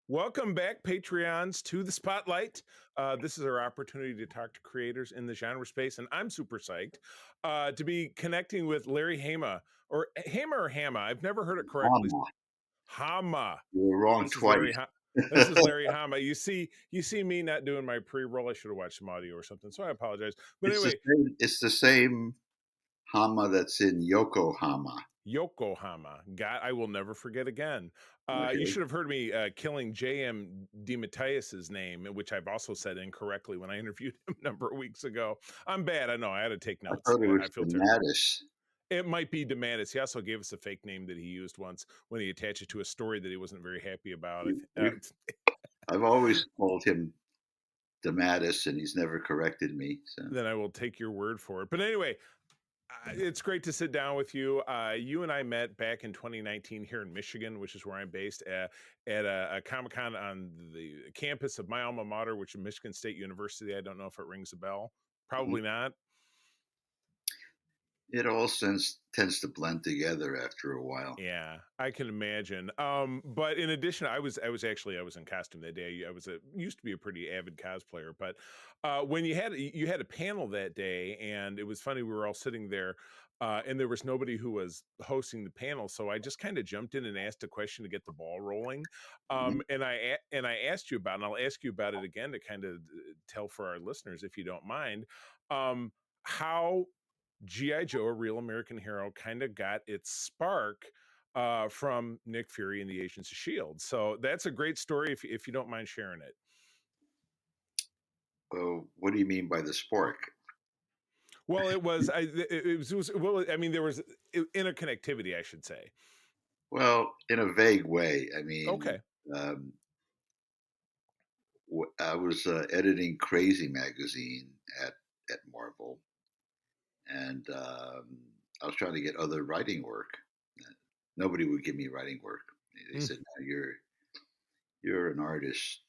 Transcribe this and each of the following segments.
Welcome back, Patreons, to the Spotlight. This is our opportunity to talk to creators in the genre space, and I'm super psyched to be connecting with Larry Hama, or Hama or Hama. I've never heard it correctly. Hama. Hama. You were wrong This is Larry. twice. This is Larry Hama. You see me not doing my pre-roll. I should have watched some audio or something, so I apologize. But It's the anyway, same it's the same Hama that's in Yokohama. Yokohama. God, I will never forget again. You Okay. should have heard me killing J.M. DeMatteis's name, which I've also said incorrectly when I interviewed him a number of weeks ago. I'm bad. I know. I had to take I notes. thought it I was feel the terrible. Mattis. It might be DeMatteis. He also gave us a fake name that he used once when he attached it to a story that he wasn't very happy about. We we've I've always called him the Mattis, and he's never corrected me, so Then I will take your word for it. But anyway, it's great to sit down with you. You and I met back in 2019 here in Michigan, which is where I'm based at a Comic Con on the campus of my alma mater, which is Michigan State University. I don't know if it rings a bell. mhm. Probably not. It all tends to blend together after a while. Yeah, I can imagine. But in addition, I was in costume that day. I was a used to be a pretty avid cosplayer, but when you had a panel that day, and it was funny. We were all sitting there, and there was nobody who was hosting the panel, so I just kind of jumped in and asked a question to get the ball rolling. Mhm. And I asked you about, and I'll ask you about it again to kind of tell for our listeners, if you don't mind, how G.I. Joe, a real American hero, kind of got its spark from Nick Fury and the Agents of Shield. So that's a great story if you don't mind sharing it. Well, what do you mean by the spark? Well, it was well, I mean, there was interconnectivity, I should say. Well, in a vague way. I mean, Okay. um, I was editing Crazy magazine at Marvel, and I was trying to get other writing work. Uh, Nobody would give me writing work. They Mm. said, "No, you're an artist.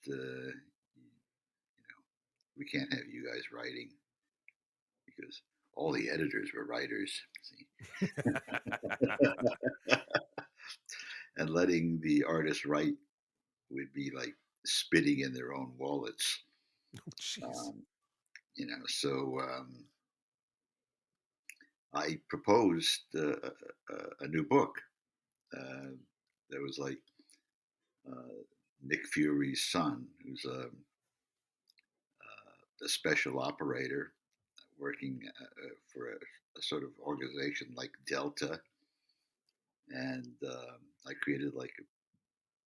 We can't have you guys writing because all the editors were writers." See, and letting the artists write would be like spitting in their own wallets. Oh, jeez. Um, so I proposed a new book uh, that was like uh, Nick Fury's son, who's a special operator working for a sort of organization like Delta, and I created like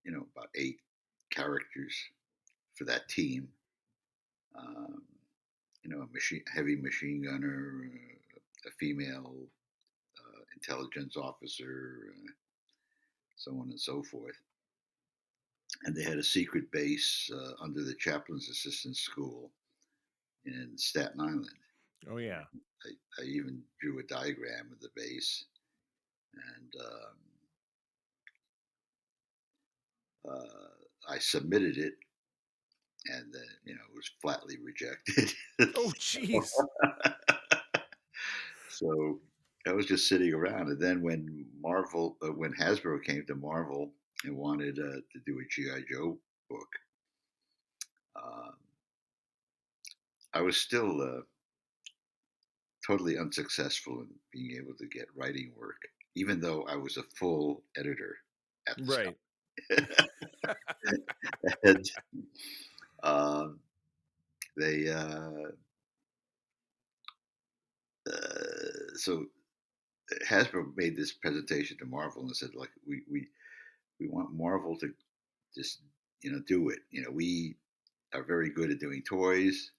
about 8 characters for that team. Um, a heavy machine gunner, a female intelligence officer, so on and so forth. And they had a secret base under the chaplain's assistant school in Staten Island. Oh yeah. I even drew a diagram of the base, and I submitted it, and then it was flatly rejected. Oh, jeez. So I was just sitting around, and then when Hasbro came to Marvel and wanted to do a GI Joe book, um, I was still totally unsuccessful in being able to get writing work, even though I was a full editor at Right. the time. And um, they so Hasbro made this presentation to Marvel and said, like, we want Marvel to just do it. We are very good at doing toys,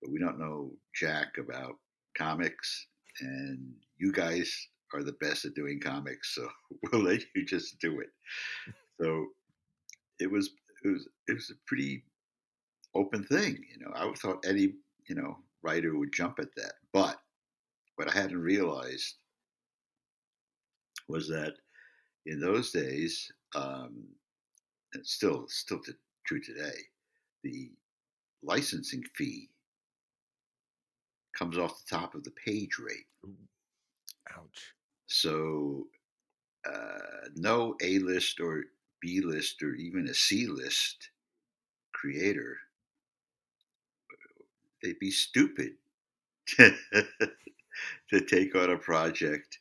but we don't know jack about comics, and you guys are the best at doing comics, so we'll let you just do it. So it was a pretty open thing. I thought any writer would jump at that, but what I hadn't realized was that in those days, and still true today, the licensing fee comes off the top of the page rate. Ooh, ouch. So no A list or B list or even a C list creator, they'd be stupid to, to take on a project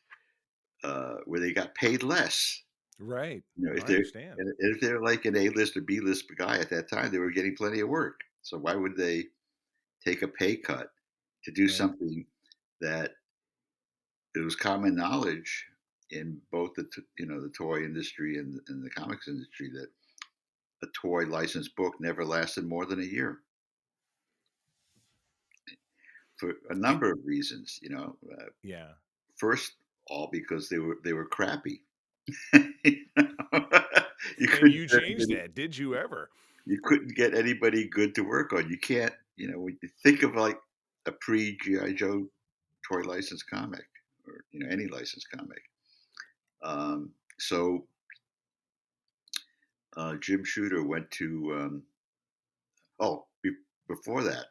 where they got paid less. Right. You know, No, I understand. if they're like an A list or B list guy at that time, they were getting plenty of work. So why would they take a pay cut to do Right. something that it was common knowledge in both the toy industry and the comics industry that a toy licensed book never lasted more than a year for a A number of reasons. yeah. First, all because they were crappy. You know? you And couldn't you get changed anybody, that, did you ever? you couldn't get anybody good to work on. You can't. When you think of like a pre GI Joe toy license comic, or any license comic. So Jim Shooter went to. Oh, before that,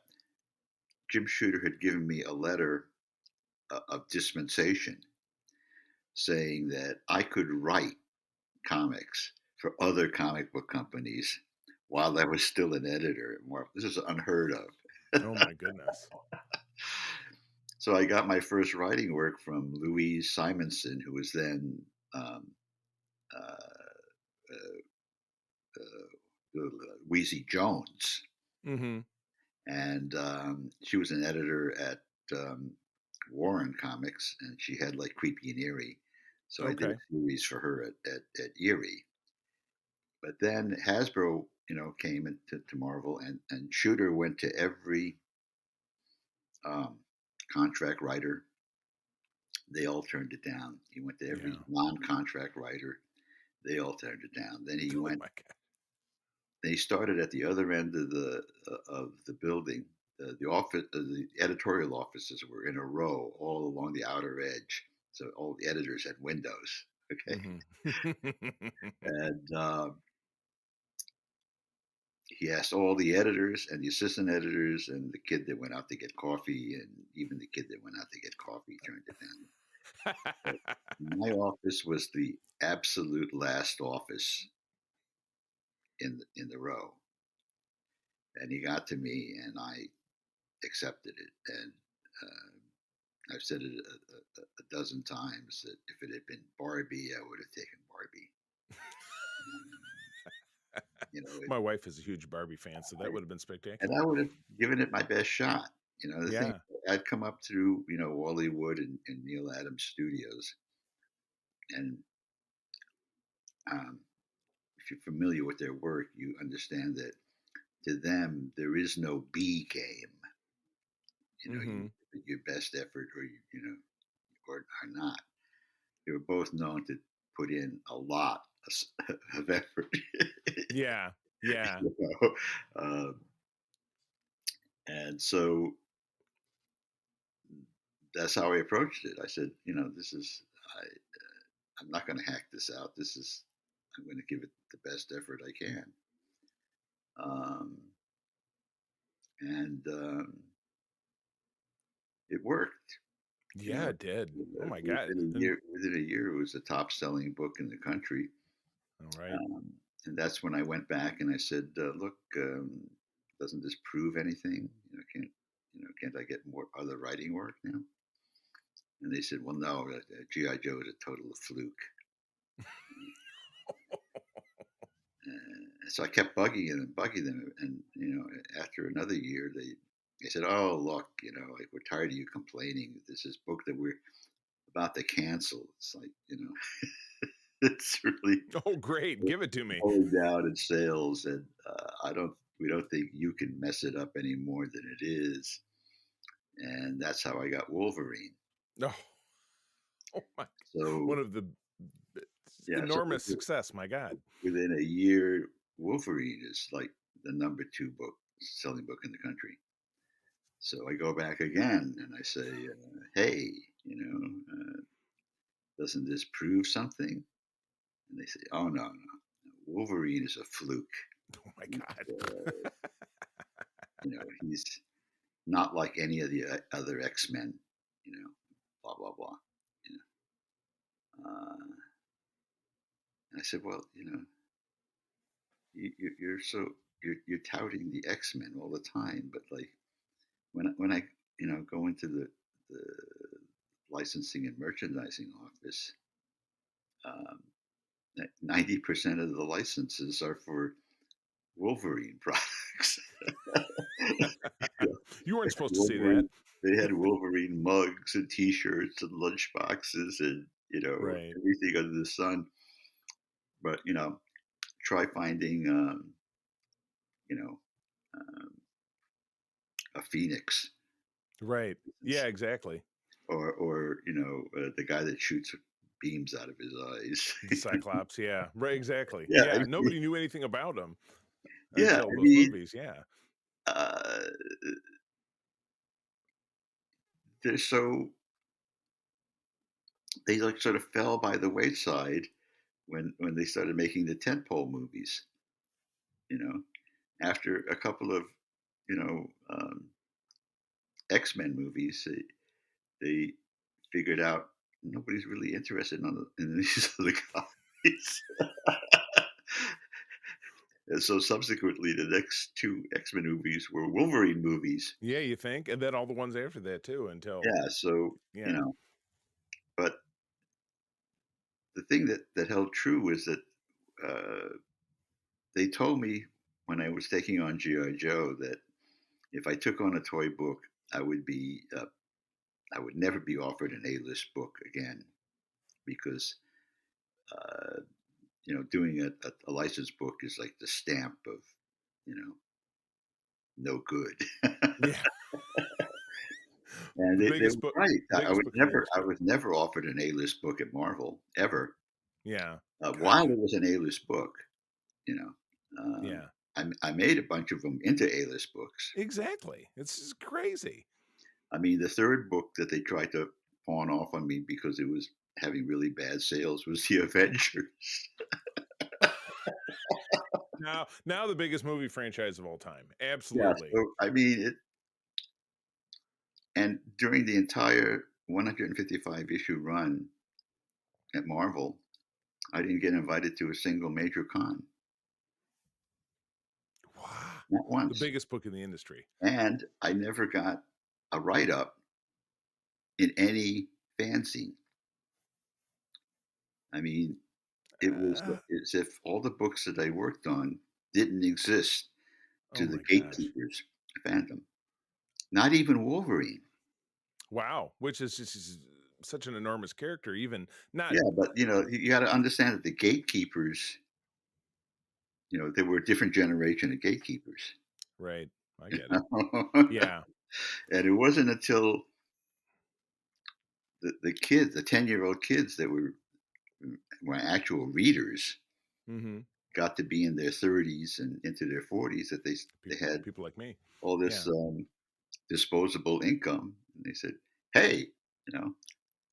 Jim Shooter had given me a letter of dispensation saying that I could write comics for other comic book companies while I was still an editor. This is unheard of. Oh my goodness. So I got my first writing work from Louise Simonson, who was then um, uh, uh, Wheezy Jones. Mhm. And she was an editor at Warren Comics, and she had like Creepy and Eerie. So I did a Okay. series for her at Eerie. But then Hasbro, came into to Marvel, and Shooter went to every um, contract writer. They all turned it down. He went to every Yeah. non-contract writer. They all turned it down. Then he Oh went. my god. They started at the other end of the building. The office, the editorial offices were in a row all along the outer edge. So all the editors had windows. Okay, Mhm. and he asked all the editors and the assistant editors and the kid that went out to get coffee and even the kid that went out to get coffee turned it down. But my office was the absolute last office in the row, and he got to me and I accepted it. And I've said it a dozen times that if it had been Barbie, I would have taken Barbie. You know, it, My wife is a huge Barbie fan, so that I, would have been and spectacular. I would have given it my best shot. The thing, Yeah. I'd come up through Wally Wood and Neil Adams Studios, and um, if you're familiar with their work, you understand that to them there is no B game. You Mhm. give it your best effort, or or not. They were both known to put in a lot of effort. Yeah. Yeah. you know? And so that's how I approached it. I said, this is I'm not going to hack this out. I'm going to give it the best effort I can. Um, and it worked. You Yeah, know, it did. Oh my god. within a year, it was the top selling book in the country. All right. Um, and that's when I went back and I said, "Look, doesn't this prove anything? Can't I get more other writing work now?" And they said, "Well, no, GI Joe is a total fluke." So I kept bugging them, and after another year, they said, "Oh, look, like we're tired of you complaining. There's this book that we're about to cancel." It's like, it's really Oh, great. Give it to me. going down in sales, and I don't. We don't think you can mess it up any more than it is, and that's how I got Wolverine. Oh, oh my. So One of the yeah, so enormous success, my god. within a year, Wolverine is like the number two book selling book in the country. So I go back again and I say, "Hey, doesn't this prove something?" And they say, "Oh no, Wolverine is a fluke. Oh my He's, god. he's not like any of the other X Men. You know, blah blah blah." You and I said, "Well, you're so you're touting the X-Men all the time, but like when I go into the licensing and merchandising office, um, 90% of the licenses are for Wolverine products. Yeah, You weren't supposed to say that. Wolverine. They had Wolverine mugs and T-shirts and lunch boxes and Right. everything under the sun. But try finding you know um, a Phoenix, Right. Yeah, exactly. or the guy that shoots beams out of his The eyes. Cyclops, yeah. Right, exactly. Yeah, Yeah, nobody knew anything about him yeah. until I those mean, movies, yeah. uh, they're so they like sort of fell by the wayside when they started making the tentpole movies. You know, after a couple of you know X-Men movies, they figured out nobody's really interested in these other guys. And so subsequently, the next two X-Men movies were Wolverine movies. Yeah, you think? And then all the ones after that too until Yeah, so yeah. but the thing that held true was that uh, they told me when I was taking on GI Joe that if I took on a toy book, I would never be offered an A-list book again because uh, doing a licensed book is like the stamp of you know no good. Yeah. And The they were right. biggest book in the I industry. was never offered an A-list book at Marvel ever. Yeah. While God. it was an A-list book, you know, um, Yeah. I made a bunch of them into A-list books. Exactly. It's just crazy. I mean, the third book that they tried to pawn off on me because it was having really bad sales was the Avengers. Now the biggest movie franchise of all time. Yeah, Absolutely. so I mean, and during the entire 155 issue run at Marvel, I didn't get invited to a single major con, Wow. not The once. biggest book in the industry. And I never got a write up in any fanzine. I mean, it was Uh, as if all the books that I worked on didn't exist oh to the my gosh. gatekeepers fandom. Not even Wolverine. Wow. Which is just such an enormous character, even not Yeah, but you got to understand that the gatekeepers, there were a different generation of gatekeepers. right. I You get it. know? Yeah. And it wasn't until the kids, the 10-year-old kids that were actual readers, Hmm. got to be in their 30s and into their 40s that they had People like me. all this Yeah. disposable income, and they said, "Hey, you know,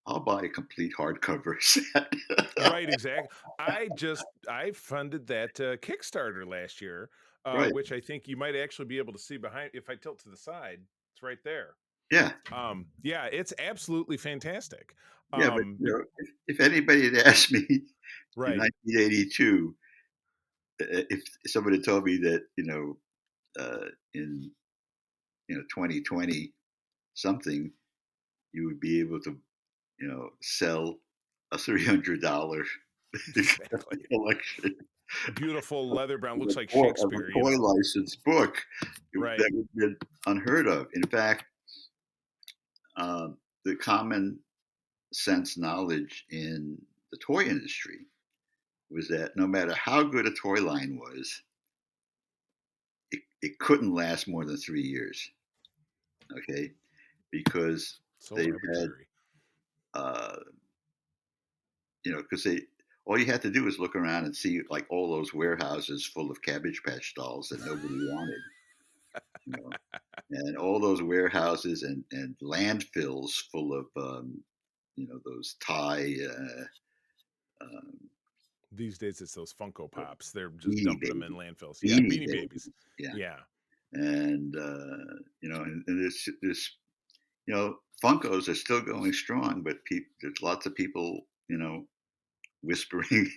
I'll buy a complete hardcover set." Right, exactly. I funded that Kickstarter last year, Right? which I think you might actually be able to see behind if I tilt to the side. It's right there. Yeah, Yeah, it's absolutely fantastic. yeah. But Be, if anybody had asked me in right. 1982, if somebody had told me that in 2020 something you would be able to sell a $300 Exactly. collection Beautiful leather brown, of looks like a Shakespeare, toy license book, Right. that would have been unheard of. In fact, the common sense knowledge in the toy industry was that no matter how good a toy line was, it couldn't last more than 3 years. Okay, because So they've had, arbitrary. uh, because they all you had to do was look around and see like all those warehouses full of Cabbage Patch dolls that nobody wanted, you know, and all those warehouses and landfills full of those Thai um, These days it's those Funko uh, Pops. They're just Beanie dumping them in Babies, landfills. Yeah, Beanie Beanie Babies. Babies, yeah, Yeah. and and this Funkos are still going strong, but there's lots of people whispering,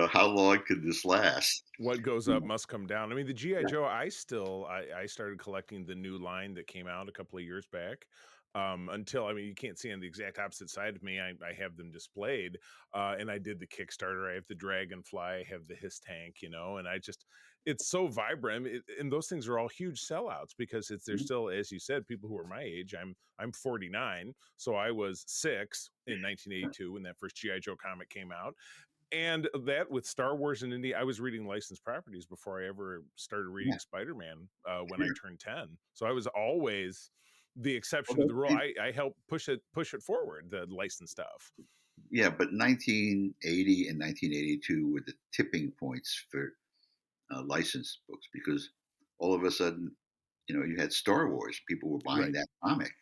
how long could this last? What goes You up know? must come down. I mean, the GI Yeah. Joe, I started collecting the new line that came out a couple of years back. Until I mean, you can't see on the exact opposite side of me. I have them displayed, and I did the Kickstarter. I have the Dragonfly, I have the Hiss Tank, and I just it's so vibrant. And those things are all huge sellouts because they're Mhm. still, as you said, people who are my age. I'm 49, so I was 6 in 1982 when that first GI Joe comic came out, and that with Star Wars and Indy, I was reading licensed properties before I ever started Yeah, reading Spider-Man when I sure. turned 10. So I was always the Well, exception to the rule. I helped push it forward, the licensed stuff. yeah, but 1980 and 1982 were the tipping points for licensed books because all of a sudden, you had Star Wars. People were buying Right. that comic.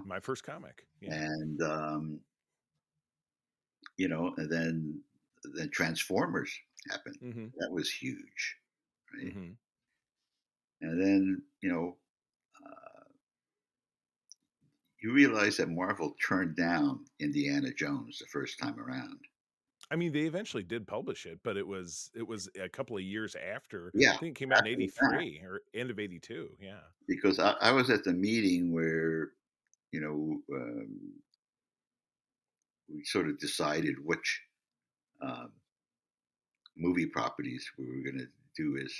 My first comic. Yeah. And and then Transformers happened. Mhm. That was huge, right? Mhm. And then you realize that Marvel turned down Indiana Jones the first time around. I mean, they eventually did publish it, but it was a couple of years after. Yeah, I think it came out in after that, 83 or end of 82. Yeah. because I was at the meeting where you know we sort of decided which um, movie properties we were going to do as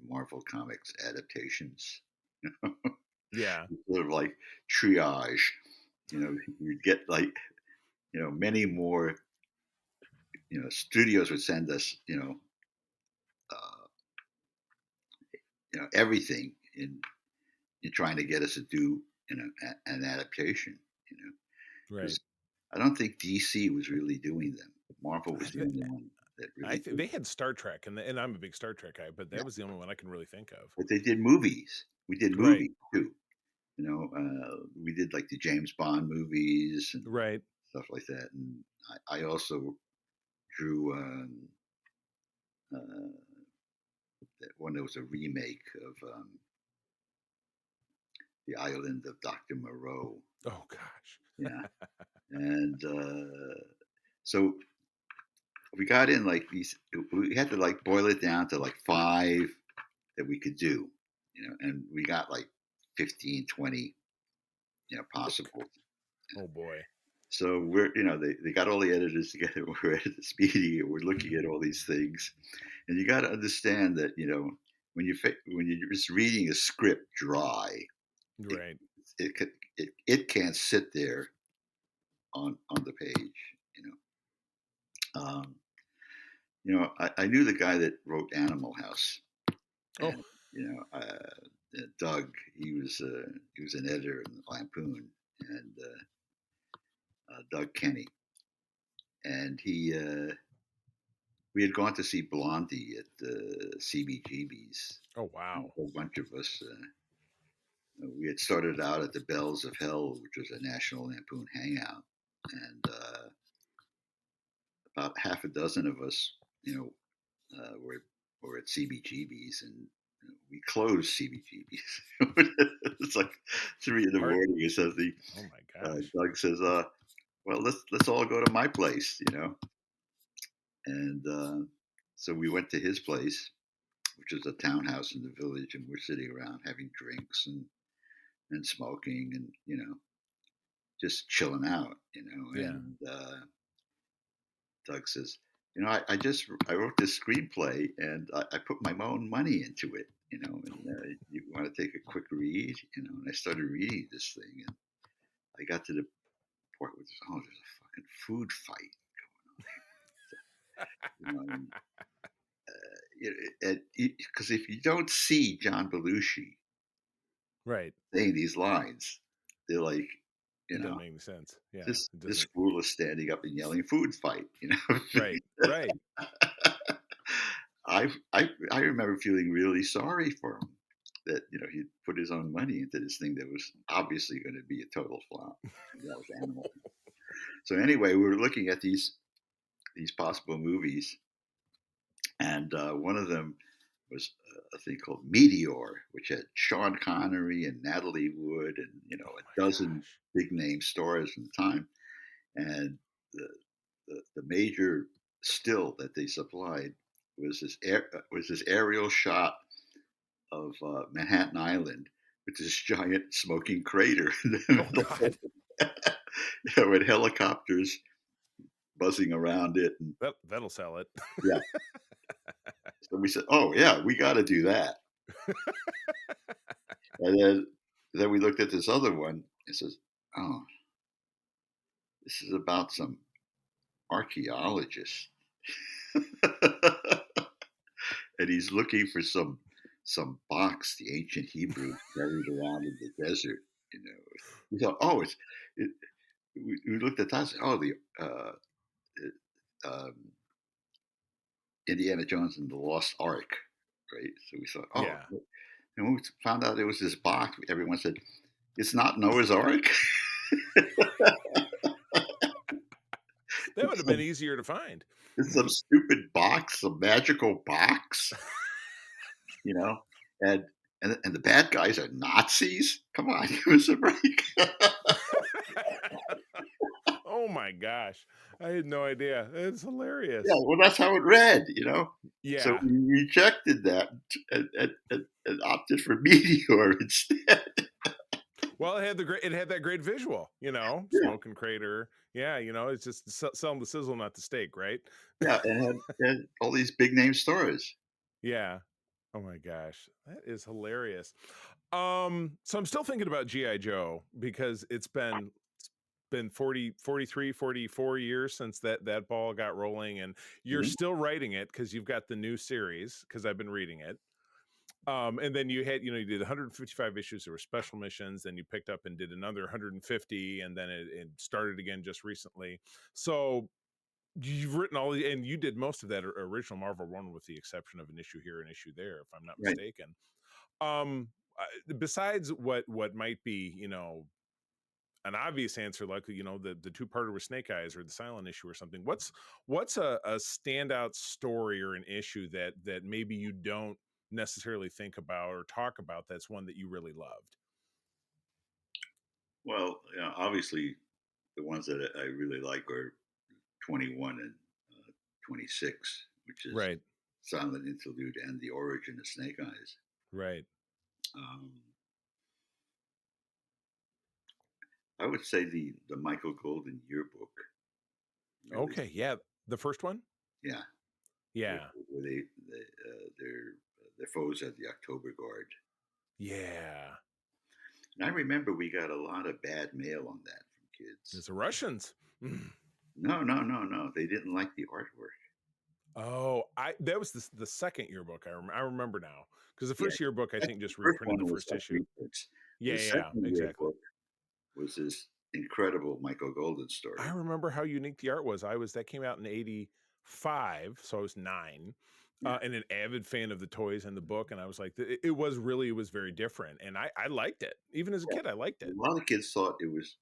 Marvel Comics adaptations. Yeah. Sort of like triage. You'd get like many more. Studios would send us uh, everything in trying to get us to do an adaptation. You know, Right. because I don't think DC was really doing them. Marvel was I, the only one that I really think did they them. had Star Trek, and I'm a big Star Trek guy, but Yeah, that was the only one I can really think of. but they did movies. We did Right. movies too. We did like the James Bond movies and Right. stuff like that. And I also drew uh, that one that was a remake of the Island of Dr. Moreau. Oh gosh. Yeah, and so we got in like these. We had to like boil it down to like five that we could do, and we got like 15, 20, Okay. possible. Oh boy. So they got all the editors together. We're at this meeting and we're looking at all these things, and you got to understand that when you're just reading a script dry, it Right. it can't sit there on the page. You um, I knew the guy that wrote Animal House, Oh, and Doug. He was an editor in the Lampoon, and Doug Kenny, and he we had gone to see Blondie at the CBGB's. oh A wow. whole bunch of us. We had started out at the Bells of Hell, which was a National Lampoon hangout, and about half a dozen of us, were at CBGB's, and we closed CBGB's. It's like 3 in the Heart. morning or something. Oh my gosh. Doug says, "Well, let's all go to my place." And so we went to his place, which is a townhouse in the village, and we're sitting around having drinks and smoking and just chilling out. Yeah. And Doug says, I wrote this screenplay and I put my own money into it. And you want to take a quick read? And I started reading this thing, and I got to the part where there's a fucking food fight. So, and, because if you don't see John Belushi Right. saying these lines, they're like, you It doesn't know, make any sense. Yeah. this It this doesn't. fool is standing up and yelling food fight. Right. Right. I remember feeling really sorry for him that he put his own money into this thing that was obviously going to be a total flop. That was Animal. So anyway, we were looking at these possible movies, and one of them was a thing called Meteor, which had Sean Connery and Natalie Wood and Oh a my dozen gosh. big name stars from the time. And the major still that they supplied was this aerial shot of Manhattan Island with this giant smoking crater in the Oh middle, God, with helicopters buzzing around it, and that'll sell it. yeah. So we said, "Oh yeah, we got to do that." And then we looked at this other one. It says, "Oh, this is about some archaeologist." And he's looking for some box the ancient Hebrews buried around in the desert. You know, we thought, oh, it. We looked at that. And said, oh, the um, Indiana Jones and the Lost Ark, right? So we thought, oh, Yeah, and when we found out it was this box, everyone said, it's not Noah's Ark. that would it's, have been some, easier to find. it's some stupid box, some magical box, you know, and and the bad guys are Nazis. Come on, give us a break. Oh my gosh, I had no idea. It's Yeah, hilarious. well, that's how it read, you know. So Yeah. we rejected that and opted for Meteor instead. Well, it had that great visual, Yeah, smoke and crater. Yeah, it's just sell 'em the sizzle, not the steak, right? yeah, and had all these big name stores. Yeah. Oh my gosh, that is hilarious. So I'm still thinking about GI Joe because it's been 40, 43, 44 years since that ball got rolling, and you're Mhm. still writing it because you've got the new series because I've been reading it. And then you did 155 issues. There were special missions. Then you picked up and did another 150, and then it started again just recently. So you've written and you did most of that original Marvel run, with the exception of an issue here, an issue there, if I'm not Right. mistaken. Besides what might be, an obvious answer, like the two-parter with Snake Eyes or the Silent issue or something. What's a standout story or an issue that maybe you don't necessarily think about or talk about, that's one that you really loved? Well, obviously the ones that I really like are 21 and 26, which is Right, Silent Interlude and the origin of Snake Eyes. right. Um, I would say the Michael Golden yearbook really, Okay, yeah, the first one. yeah, where, Yeah, where their foes are the October Guard. yeah. And I remember we got a lot of bad mail on that from kids. It's the Russians. Mm. No, no, no, no. They didn't like the artwork. Oh, I that was the second yearbook. I remember now, because the Yeah, first yearbook I think the just first reprinted one the was first like issue. reprints. Yeah, The yeah, yeah, second exactly. yearbook was this incredible Michael Golden I story. remember how unique the art was. That came out in '85, so I was 9, Yeah, and an avid fan of the toys and the book, and I was like, it was very different, and I liked it. Even as a yeah. kid, I liked it. A lot of kids thought it was.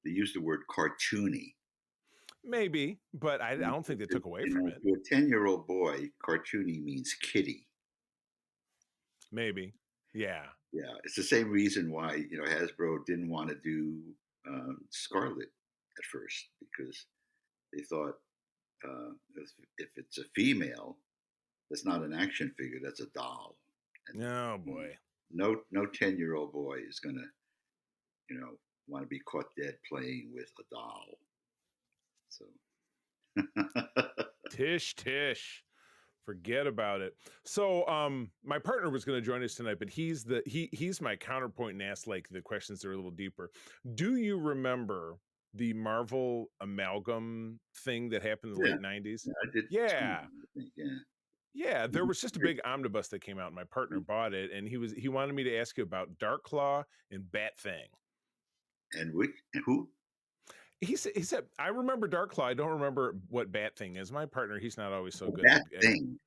They used the word cartoony. Maybe, but I don't think they took away from it. To a 10-year-old boy, cartoony means kitty. Maybe. Yeah. Yeah, it's the same reason why Hasbro didn't want to do Scarlet at first because they thought if it's a female, that's not an action figure, that's a doll, and Oh, you know, boy. no 10-year-old boy is gonna want to be caught dead playing with a doll. So Tish, tish. Forget about it. So, my partner was going to join us tonight, but he's my counterpoint and asked like the questions that are a little deeper. Do you remember the Marvel amalgam thing that happened in the yeah, late '90s? yeah, I did two of Yeah, them, I think. Yeah, yeah. There Mhm. was just a big omnibus that came out, and my partner bought it, and he wanted me to ask you about Dark Claw and Bat Thing. and which and who? He said I remember Dark Claw. I don't remember what Bat Thing is. My partner, he's not always so Oh, good that at thing.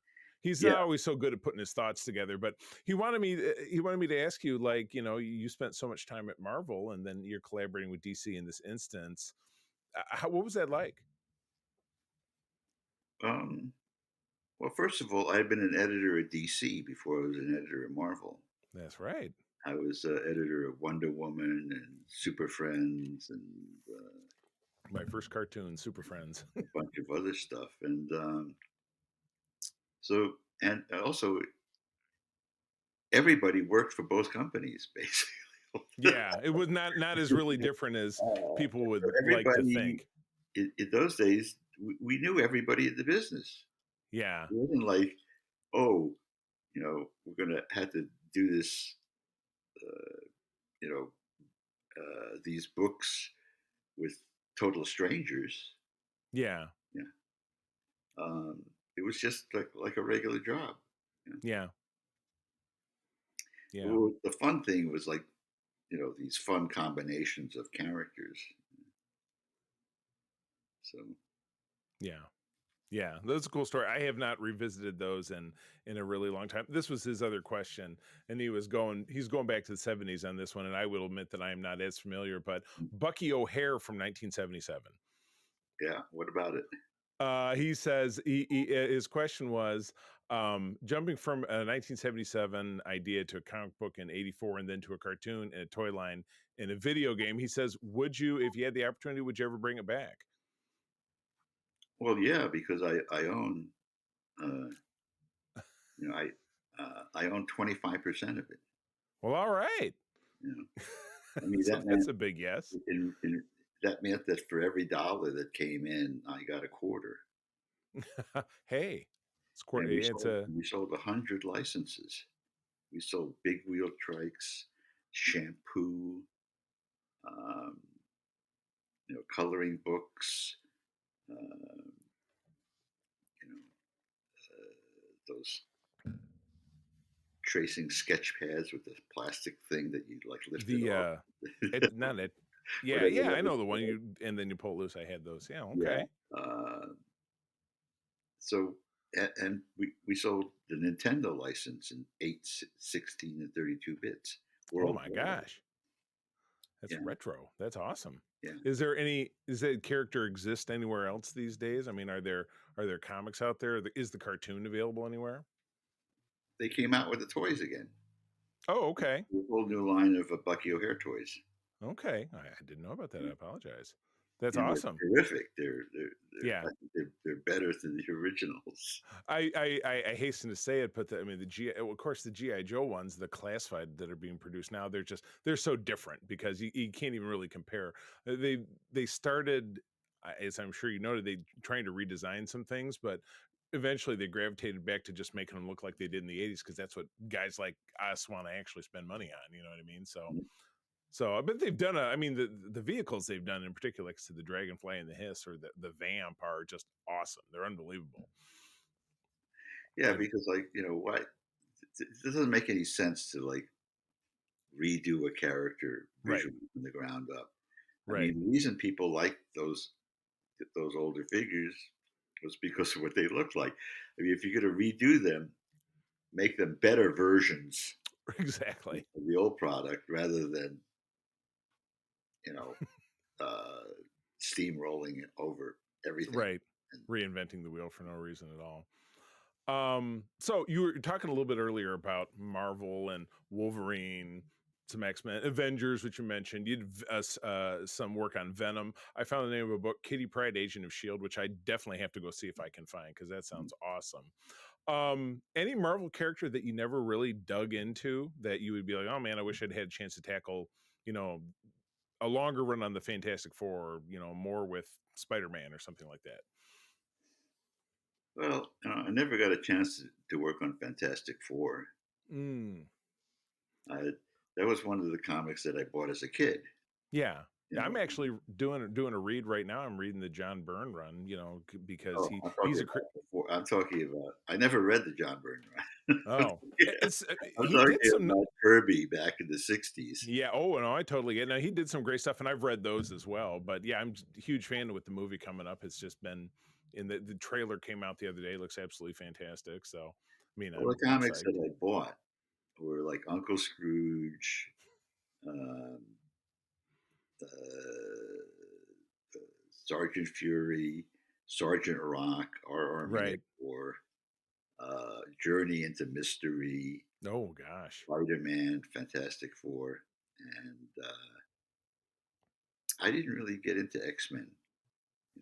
he's Yeah. not always so good at putting his thoughts together, but he wanted me to ask you, like, you spent so much time at Marvel, and then you're collaborating with DC in this instance. What was that like? Um, well, first of all, I've been an editor at DC before I was an editor at Marvel. That's right. I was editor of Wonder Woman and Super Friends and My first cartoon, Super Friends. a bunch of other stuff, and and also everybody worked for both companies basically. Yeah, it was not as really different as people So would like to everybody think. in those days, we knew everybody in the business. Yeah, It wasn't like, oh, we're gonna have to do this, uh, you know, these books with total strangers. yeah, Yeah, it was just like a regular job. Yeah. yeah, yeah, Well, the fun thing was like these fun combinations of characters. So yeah. Yeah, that's a cool story. I have not revisited those in a really long time. This was his other question, and he's going back to the 70s on this one, and I will admit that I am not as familiar, but Bucky O'Hare from 1977. yeah, what about it? He says his question was jumping from a 1977 idea to a comic book in 84 and then to a cartoon and a toy line in a video game. He says, would you, if you had the opportunity, would you ever bring it back? Well, yeah, because I own uh, I own 25% of it. Well, all right. You know, I mean So that that's meant a big yes. that meant that for every dollar that came in, I got a quarter. Hey, And it's a we sold 100 licenses. We sold big wheel trikes, shampoo, um, coloring books, uh, you know, those tracing sketch pads with the plastic thing that you like lift it the off. it not it. Yeah, Whatever yeah, that I was know the one called. you and then you pull it loose. I had those. Yeah, Yeah. okay. Uh, so and we sold the Nintendo license in 8, 16, and 32 bits Oh my worldwide. gosh. That's Yeah, retro. That's awesome. yeah. Is that character exist anywhere else these days? I mean, are there comics out there? Is the cartoon available anywhere? They came out with the toys again. Oh, okay. A whole new line of Bucky O'Hare toys. Okay. I didn't know about that. I apologize. That's And they're awesome. terrific. Yeah. I think they're better than the originals. I hasten to say it, but I mean of course the GI Joe ones, the classified that are being produced now, they're so different because you can't even really compare. They started, as I'm sure you noted, they trying to redesign some things, but eventually they gravitated back to just making them look like they did in the 80s because that's what guys like us want to actually spend money on. You know what I mean? So I bet they've done I mean the vehicles they've done in particular, like I said, the Dragonfly and the Hiss or the Vamp are just awesome. They're unbelievable. Yeah, And because why it doesn't make any sense to like redo a character right, visually from the ground up. I right. mean, the reason people like those older figures was because of what they looked like. I mean, if you're going to redo them, make them better versions Exactly. of the old product rather than you know uh, steamrolling it over everything. Right. And Reinventing the wheel for no reason at all. So you were talking a little bit earlier about Marvel and Wolverine, some X-Men, Avengers, which you mentioned. You did some work on Venom. I found the name of a book, Kitty Pryde, Agent of Shield, which I definitely have to go see if I can find because that sounds awesome. Any Marvel character that you never really dug into that you would be like, oh man, I wish I'd had a chance to tackle, you know, a longer run on the Fantastic Four, or, more with Spider-Man or something like that. well, I never got a chance to work on Fantastic Four. Mm, I, that was one of the comics that I bought as a kid. yeah. You Yeah, I'm know, actually doing a read right now. I'm reading the John Byrne run, because oh, he's a I'm talking about. I never read the John Byrne run. oh, Yeah, it's I'm he did talking some about Kirby back in the '60s. yeah. Oh no, I totally get. Now he did some great stuff, and I've read those as well. But yeah, I'm a huge fan with the movie coming up. It's just been in the trailer came out the other day. It looks absolutely fantastic. So I mean, Well, the I'm comics psyched. that I bought were like Uncle Scrooge, um, Sergeant Fury, Sergeant Rock, Our Army Right. at War, Journey into Mystery, Oh gosh. Spider-Man, Fantastic Four, and I didn't really get into X-Men.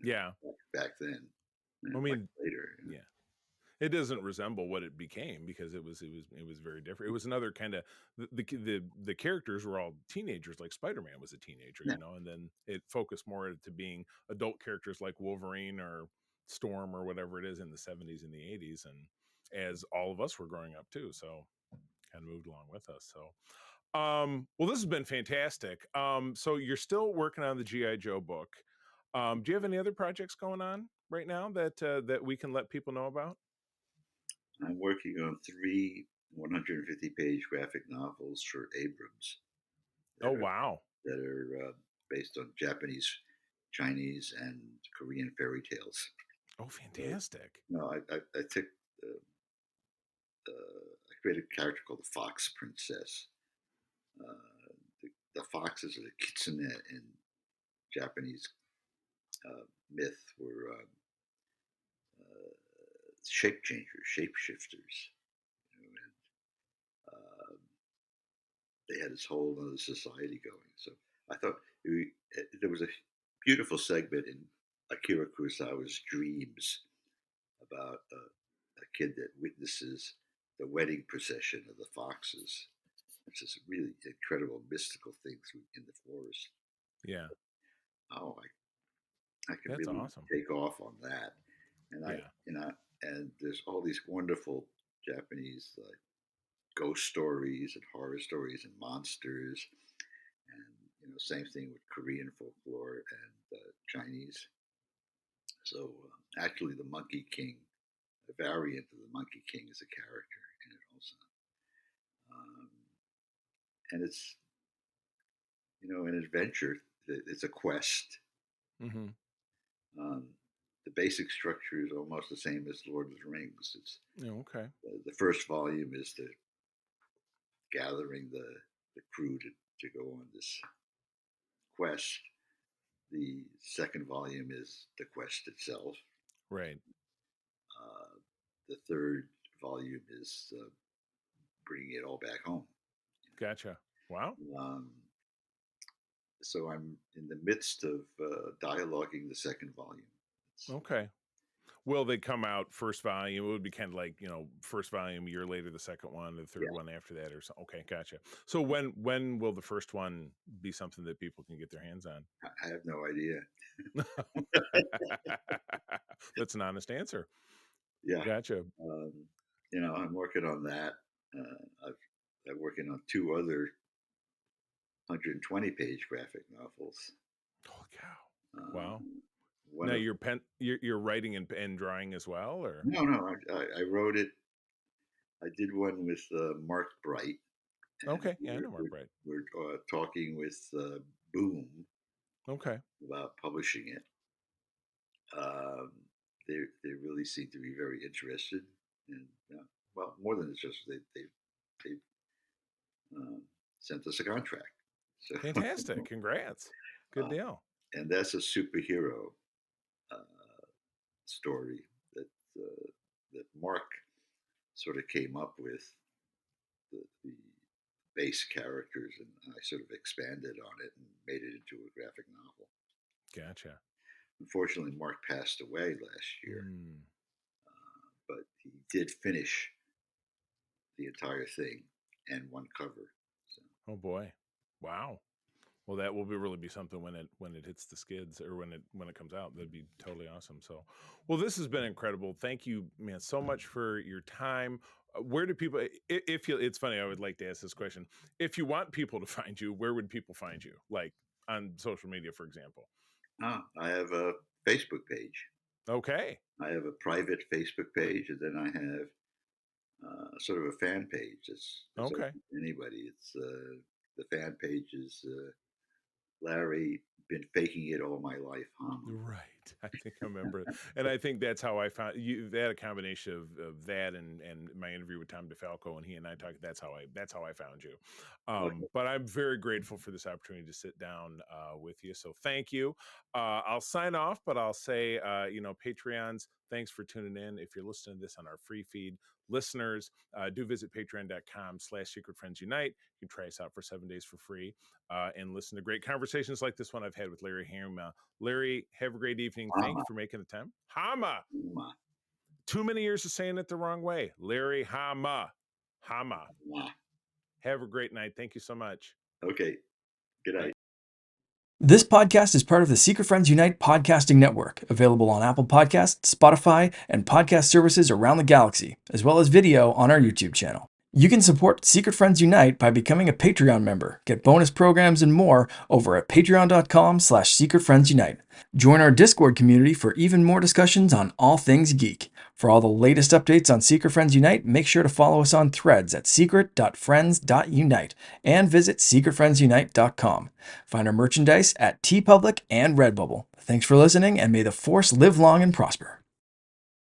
Yeah. back then, I much mean, later. yeah. It doesn't resemble what it became because it was very different. It was another kind of the characters were all teenagers, like Spider-Man was a teenager, Yeah, and then it focused more to being adult characters like Wolverine or Storm or whatever it is in the 70s and the 80s, and as all of us were growing up too, so kind of moved along with us. So well, this has been fantastic. So you're still working on the GI Joe book. Do you have any other projects going on right now that we can let people know about? I'm working on three 150-page graphic novels for Abrams Oh that are wow. based on Japanese, Chinese, and Korean fairy tales. Oh, So, fantastic. no, I took I created a character called the Fox Princess. The foxes, or the kitsune in Japanese myth, were shape changers, shapeshifters. And they had this whole other society going. So I thought there was a beautiful segment in Akira Kurosawa's Dreams about a kid that witnesses the wedding procession of the foxes. It's this really incredible mystical thing in the forest. Yeah, Oh, I could that's really awesome. take off on that. And Yeah, and there's all these wonderful Japanese ghost stories and horror stories and monsters, and same thing with Korean folklore and Chinese. So actually, the Monkey King, a variant of the Monkey King, is a character in it also, um, and it's an adventure. It's a quest. hmm, Um, the basic structure is almost the same as Lord of the Rings. It's yeah, okay, the first volume is the gathering the crew to go on this quest. The second volume is the quest itself. right, Uh, the third volume is bringing it all back home. gotcha. Wow, So I'm in the midst of dialoguing the second volume. It's, okay. Will they come out first volume? It would be kind of like first volume a year later, the second one, the yeah, third one after that, or so. Okay, gotcha. So when will the first one be something that people can get their hands on? I have no idea. That's an honest answer. Yeah, Gotcha. um, I'm working on that. I'm working on two other 120-page graphic novels. Holy cow! Wow. Um, one Now of you're writing and drawing as well, or no, I wrote it. I did one with Mark Bright, and okay? Yeah, I know Mark Bright. we're talking with Boom Okay, about publishing it. Um, they really seem to be very interested, and well, more than interested, they um, sent us a contract. So, fantastic. Congrats. Good uh, deal. and that's a superhero uh, story that that Mark sort of came up with the base characters, and I sort of expanded on it and made it into a graphic novel. Gotcha. Unfortunately, Mark passed away last year, Mm. but he did finish the entire thing and one cover. So, Oh boy. Wow. Well, that will really be something when it hits the skids or when it comes out. That'd be totally awesome. So, well, this has been incredible. Thank you, man, so much for your time. Where do people? If you, it's funny. I would like to ask this question. If you want people to find you, where would people find you? Like on social media, for example. I have a Facebook page. Okay. I have a private Facebook page, and then I have sort of a fan page that's open Okay. to anybody. It's the fan page is Larry. Been faking it all my life, Hama. Right. I think I remember it. And I think that's how I found you. They had a combination of that and my interview with Tom DeFalco, and he and I talked. That's how I found you. Okay. But I'm very grateful for this opportunity to sit down with you. So thank you. I'll sign off, but I'll say, Patreons, thanks for tuning in. If you're listening to this on our free feed, listeners, do visit patreon.com/Secret Friends Unite. You can try us out for 7 days for free and listen to great conversations like this one I've had with Larry Hama. Larry, have a great evening. Thank you Hama. for making the time. Hama. Hama. Too many years of saying it the wrong way. Larry Hama. Hama. Hama. Have a great night. Thank you so much. Okay. Good Bye. night. This podcast is part of the Secret Friends Unite podcasting network, available on Apple Podcasts, Spotify, and podcast services around the galaxy, as well as video on our YouTube channel. You can support Secret Friends Unite by becoming a Patreon member, get bonus programs and more over at patreon.com/secretfriendsunite. Join our Discord community for even more discussions on all things geek. For all the latest updates on Secret Friends Unite, make sure to follow us on Threads at secret.friends.unite and visit secretfriendsunite.com. Find our merchandise at TeePublic and Redbubble. Thanks for listening, and may the Force live long and prosper.